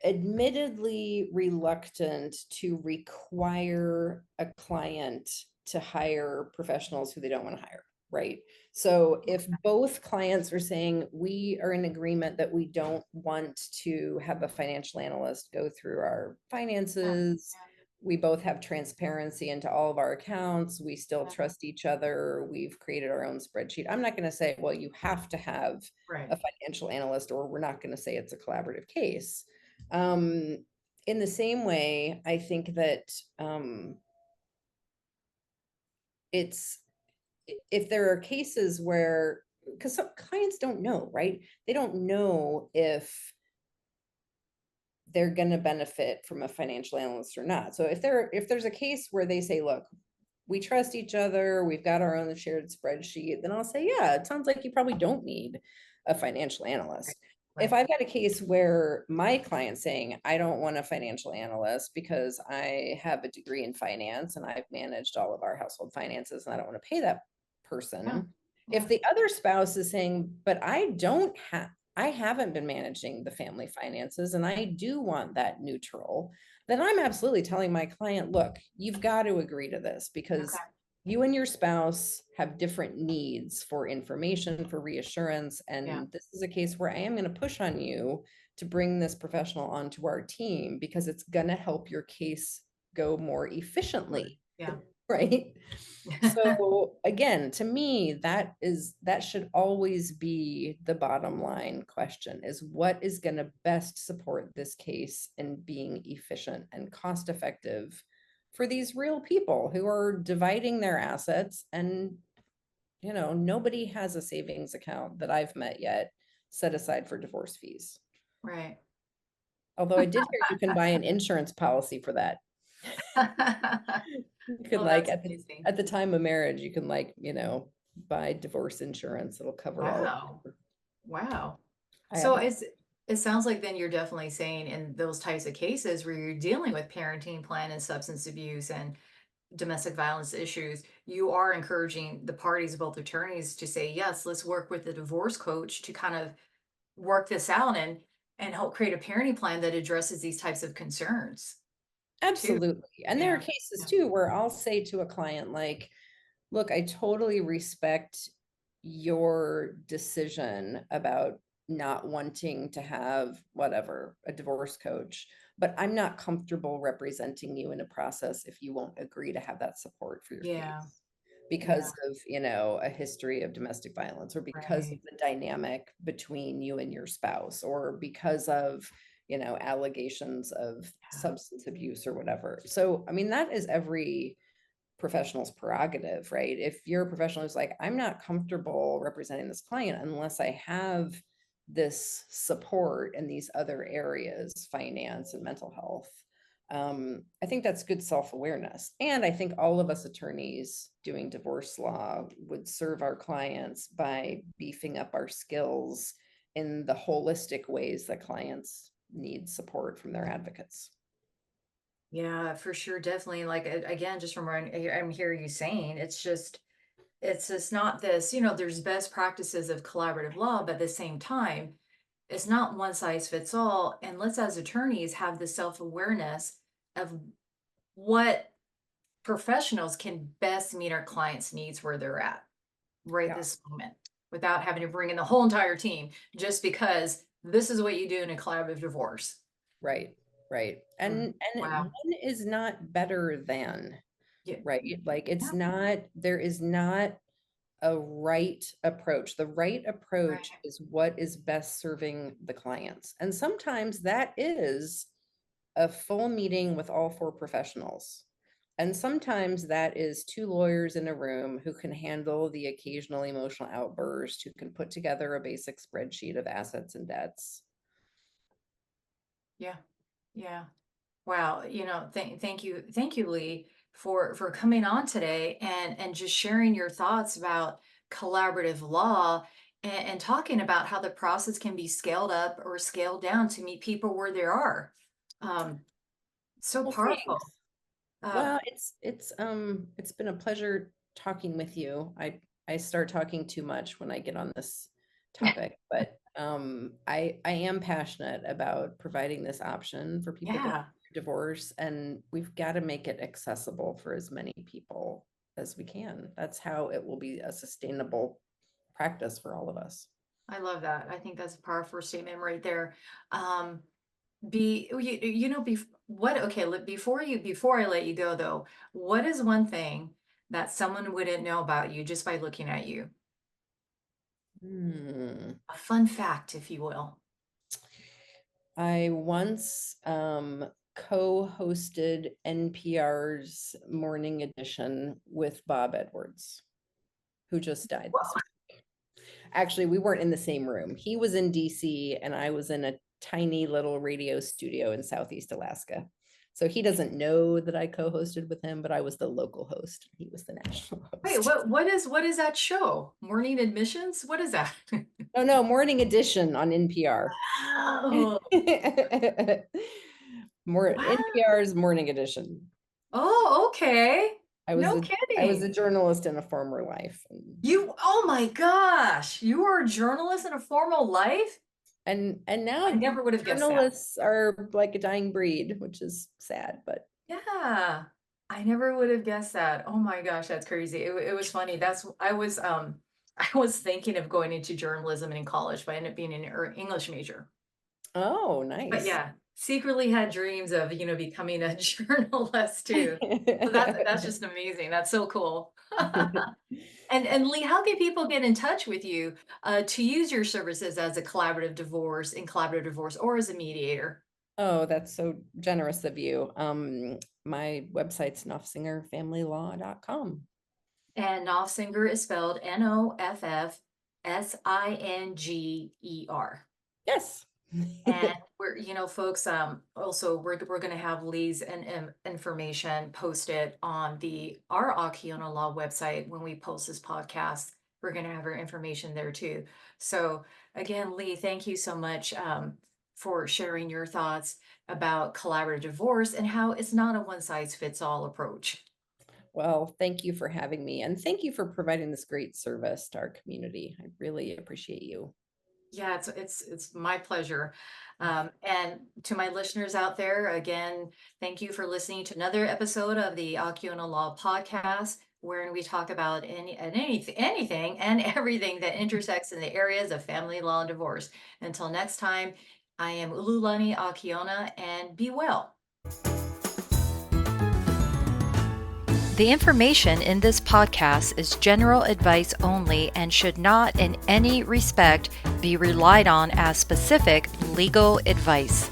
admittedly reluctant to require a client to hire professionals who they don't want to hire. Right. So if both clients are saying we are in agreement that we don't want to have a financial analyst go through our Yeah, finances, we both have transparency into all of our accounts, we still yeah, trust each other, we've created our own spreadsheet. I'm not going to say, well, you have to have right, a financial analyst, or we're not going to say it's a collaborative case. Um, in the same way, I think that it's if there are cases where, because some clients don't know, right? They don't know if they're going to benefit from a financial analyst or not. So if there's a case where they say, look, we trust each other, we've got our own shared spreadsheet, then I'll say, yeah, it sounds like you probably don't need a financial right, analyst. If right. I've got a case where my client's saying, I don't want a financial analyst because I have a degree in finance and I've managed all of our household finances and I don't want to pay that Yeah, person. If yeah, the other spouse is saying, but I haven't been managing the family finances and I do want that neutral, then I'm absolutely telling my client, look, you've got to agree to this because okay, you and your spouse have different needs for information, for reassurance. yeah, And this is a case where I am going to push on you to bring this professional onto our team because it's going to help your case go more sure, efficiently, yeah. right? So again, to me, that should always be the bottom line question, is what is going to best support this case in being efficient and cost effective for these real people who are dividing their assets. And nobody has a savings account that I've met yet set aside for divorce fees. Right. Although I did hear you can buy an insurance policy for that. You can Oh, like that's at the amazing. at the time of marriage, you can buy divorce insurance. It'll cover all of Wow. it. Wow. I So haven't. it sounds like then you're definitely saying in those types of cases where you're dealing with parenting plan and substance abuse and domestic violence issues, you are encouraging the parties, both attorneys, to say, yes, let's work with the divorce coach to kind of work this out and help create a parenting plan that addresses these types of concerns too. Absolutely. And there are Yeah. cases Yeah. too where I'll say to a client, like, look, I totally respect your decision about not wanting to have whatever, a divorce coach, but I'm not comfortable representing you in a process if you won't agree to have that support for your Yeah. case because Yeah. of, a history of domestic violence, or because of Right. the dynamic between you and your spouse, or because of, allegations of Yeah. substance abuse or whatever. So, I mean, that is every professional's prerogative, right? If you're a professional who's like, I'm not comfortable representing this client unless I have this support in these other areas, finance and mental health. I think that's good self-awareness. And I think all of us attorneys doing divorce law would serve our clients by beefing up our skills in the holistic ways that clients need support from their advocates. Yeah, for sure. Definitely. Like, again, just from what I'm hearing you saying, it's just not this, there's best practices of collaborative law, but at the same time, it's not one size fits all. And let's, as attorneys, have the self-awareness of what professionals can best meet our clients' needs where they're at right Yeah. this moment without having to bring in the whole entire team just because this is what you do in a collaborative divorce. Right, right. Mm, And wow. one is not better than, Yeah. right? Like Yeah. there is not a right approach. The right approach Right. is what is best serving the clients. And sometimes that is a full meeting with all four professionals. And sometimes that is two lawyers in a room who can handle the occasional emotional outburst, who can put together a basic spreadsheet of assets and debts. Yeah. Yeah. Wow, thank you, Leigh, for coming on today and just sharing your thoughts about collaborative law and talking about how the process can be scaled up or scaled down to meet people where they are. Um, so Well, powerful. thanks. Uh, Well, it's been a pleasure talking with you. I start talking too much when I get on this topic, but I am passionate about providing this option for people going yeah, through divorce, and we've got to make it accessible for as many people. as we can. That's how it will be a sustainable practice for all of us. I love that. I think that's a powerful statement right there. Um, you know, what, okay, before I let you go though, what is one thing that someone wouldn't know about you just by looking at you? Hmm. A fun fact, if you will. I once co-hosted NPR's Morning Edition with Bob Edwards, who just died this Whoa. week. Actually, we weren't in the same room. He was in DC and I was in a tiny little radio studio in Southeast Alaska. So he doesn't know that I co-hosted with him, but I was the local host. He was the national Wait, host. what is that show? Morning admissions? What is that? Oh no, Morning Edition on NPR. Oh, More wow. NPR's Morning Edition. Oh, okay. I was No a kidding. journalist in a former life. Oh my gosh, you were a journalist in a formal life? And I now never would have guessed that. journalists are like a dying breed, which is sad, but Yeah, I never would have guessed that. Oh my gosh, that's crazy. It was funny. I was thinking of going into journalism in college, but I ended up being an English major. oh, But nice. yeah, secretly had dreams of, becoming a journalist too. So that's just amazing. That's so cool. And Leigh, how can people get in touch with you to use your services as a collaborative divorce, or as a mediator? Oh, that's so generous of you. My website's noffsingerfamilylaw.com. And Noffsinger is spelled Noffsinger. Yes. And we're, folks, also we're going to have Leigh's information posted on our Akiona Law website when we post this podcast. We're going to have her information there too. So again, Leigh, thank you so much for sharing your thoughts about collaborative divorce and how it's not a one size fits all approach. Well, thank you for having me, and thank you for providing this great service to our community. I really appreciate you. Yeah, it's my pleasure. And to my listeners out there, again, thank you for listening to another episode of the Akiona Law Podcast, wherein we talk about anything and everything that intersects in the areas of family law and divorce. Until next time, I am Lani Akiona, and be well. The information in this podcast is general advice only and should not in any respect be relied on as specific legal advice.